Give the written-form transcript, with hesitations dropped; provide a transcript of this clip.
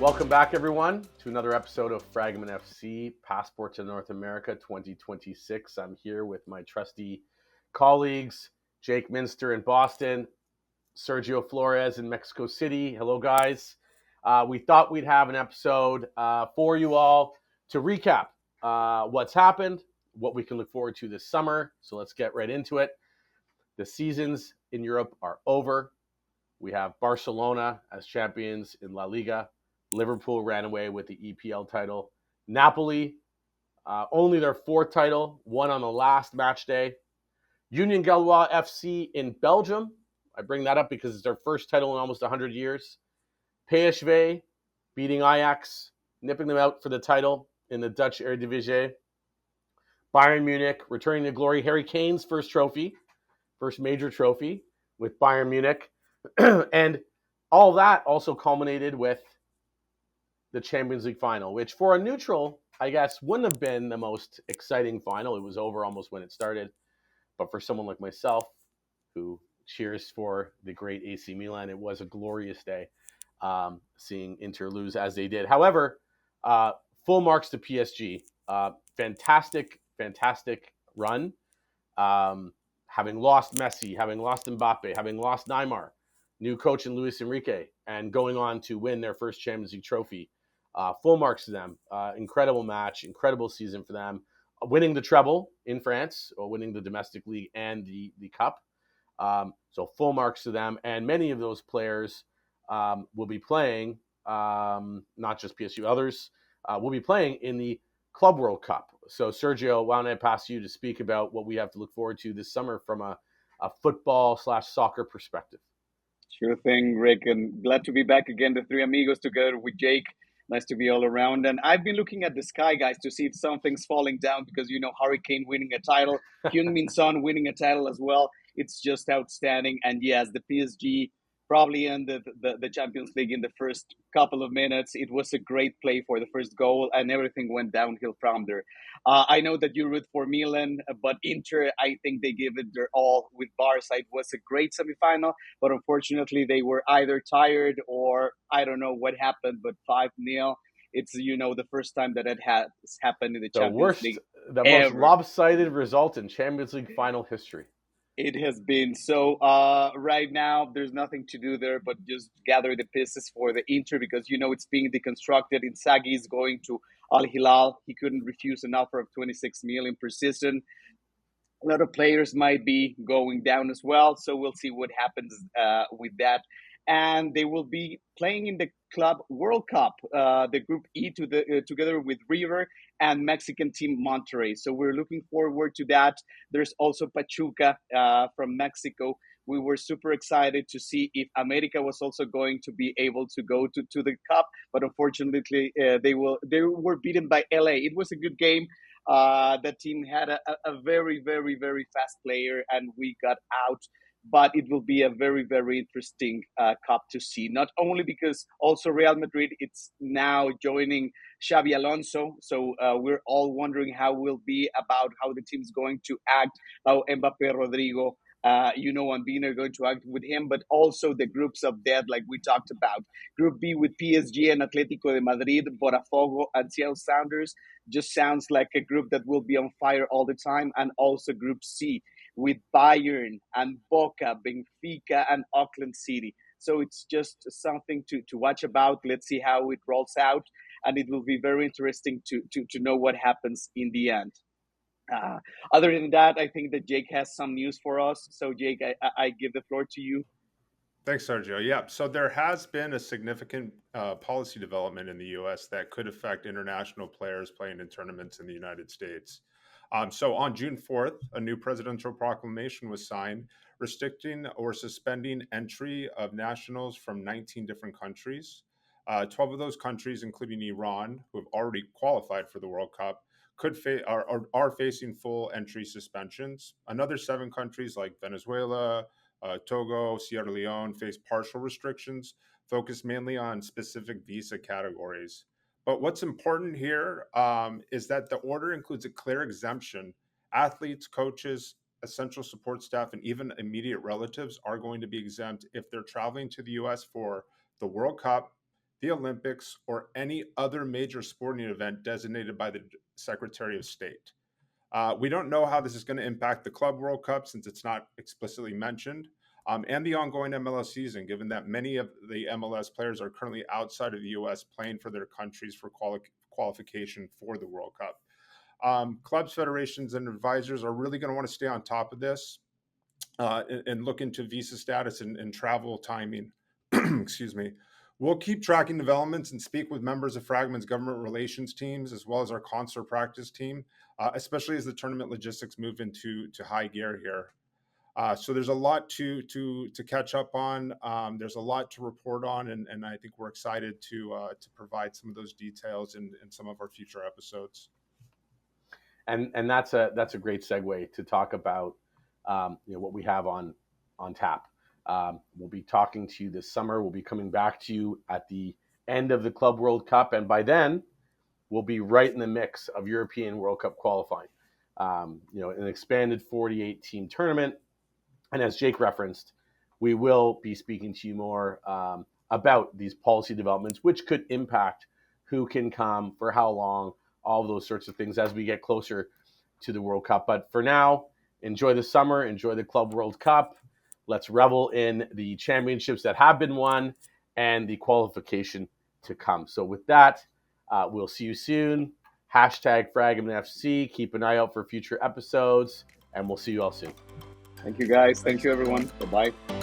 Welcome back, everyone, to another episode of Fragomen FC, Passport to North America 2026. I'm here with my trusty colleagues, Jake Minster in Boston, Sergio Flores in Mexico City. Hello, guys. We thought we'd have an episode for you all to recap what's happened, what we can look forward to this summer. So let's get right into it. The seasons in Europe are over. We have Barcelona as champions in La Liga. Liverpool ran away with the EPL title. Napoli, only their fourth title, won on the last match day. Union Gallois FC in Belgium. I bring that up because it's their first title in almost 100 years. PSV beating Ajax, nipping them out for the title in the Dutch Eredivisie. Bayern Munich returning to glory. Harry Kane's first major trophy with Bayern Munich. And all that also culminated with the Champions League final, which for a neutral, I guess, wouldn't have been the most exciting final. It was over almost when it started. But for someone like myself, who cheers for the great AC Milan, it was a glorious day seeing Inter lose as they did. However, full marks to PSG. Fantastic run. Having lost Messi, having lost Mbappe, having lost Neymar, new coach in Luis Enrique, and going on to win their first Champions League trophy. Full marks to them. Incredible match, incredible season for them. Winning the treble in France, or winning the domestic league and the cup. So full marks to them. And many of those players will be playing, not just PSG, others will be playing in the Club World Cup. So Sergio, why don't I pass you to speak about what we have to look forward to this summer from a football/soccer perspective? Sure thing, Rick, and glad to be back again. The three amigos together with Jake. Nice to be all around. And I've been looking at the sky, guys, to see if something's falling down because Hurricane winning a title, Heung-Min Son winning a title as well. It's just outstanding. And yes, the PSG probably ended the Champions League in the first couple of minutes. It was a great play for the first goal, and everything went downhill from there. I know that you root for Milan, but Inter, I think they gave it their all with Barca. It was a great semifinal, but unfortunately they were either tired or I don't know what happened, but 5-0. It's the first time that it has happened in the Champions League The most ever. lopsided result in Champions League final history. It has been so. Right now, there's nothing to do there but just gather the pieces for the Inter because it's being deconstructed. Inzaghi is going to Al Hilal. He couldn't refuse an offer of 26 million per season. A lot of players might be going down as well, so we'll see what happens with that. And they will be playing in the Club World Cup, the Group E, together with River and Mexican team Monterrey. So we're looking forward to that. There's also Pachuca from Mexico. We were super excited to see if America was also going to be able to go to the cup, but unfortunately they were beaten by LA. It was a good game. The team had a very, very, very fast player, and we got out. But it will be a very, very interesting cup to see. Not only because also Real Madrid, it's now joining Xabi Alonso. So we're all wondering how will be about how the team's going to act, how Mbappe, Rodrigo, and Bean are going to act with him, but also the groups of death, like we talked about. Group B with PSG and Atletico de Madrid, Botafogo, and Seattle Sounders just sounds like a group that will be on fire all the time. And also Group C with Bayern and Boca, Benfica, and Auckland City. So it's just something to watch about. Let's see how it rolls out. And it will be very interesting to know what happens in the end. Uh, Other than that, I think that Jake has some news for us. So, Jake, I give the floor to you. Thanks, Sergio. Yeah, so there has been a significant policy development in the U.S. that could affect international players playing in tournaments in the United States. So on June 4th, a new presidential proclamation was signed restricting or suspending entry of nationals from 19 different countries. 12 of those countries, including Iran, who have already qualified for the World Cup, are facing full entry suspensions. Another 7 countries like Venezuela, Togo, Sierra Leone face partial restrictions focused mainly on specific visa categories. But what's important here is that the order includes a clear exemption. Athletes, coaches, essential support staff, and even immediate relatives are going to be exempt if they're traveling to the U.S. for the World Cup, the Olympics, or any other major sporting event designated by the Secretary of State. We don't know how this is going to impact the Club World Cup since it's not explicitly mentioned, and the ongoing MLS season, given that many of the MLS players are currently outside of the U.S. playing for their countries for qualification for the World Cup. Clubs, federations, and advisors are really going to want to stay on top of this and look into visa status and travel timing. Excuse me. We'll keep tracking developments and speak with members of Fragomen's government relations teams as well as our concert practice team, especially as the tournament logistics move into high gear here. So there's a lot to catch up on. There's a lot to report on, and I think we're excited to provide some of those details in some of our future episodes. And that's a great segue to talk about what we have on tap. We'll be talking to you this summer. We'll be coming back to you at the end of the Club World Cup, and by then we'll be right in the mix of European World Cup qualifying. An expanded 48 team tournament, and as Jake referenced, we will be speaking to you more about these policy developments, which could impact who can come, for how long, all of those sorts of things as we get closer to the World Cup. But for now, enjoy the summer, enjoy the Club World Cup. Let's revel in the championships that have been won and the qualification to come. So with that, we'll see you soon. Hashtag FragomenFC. Keep an eye out for future episodes, and we'll see you all soon. Thank you, guys. Thank you, everyone. Bye-bye.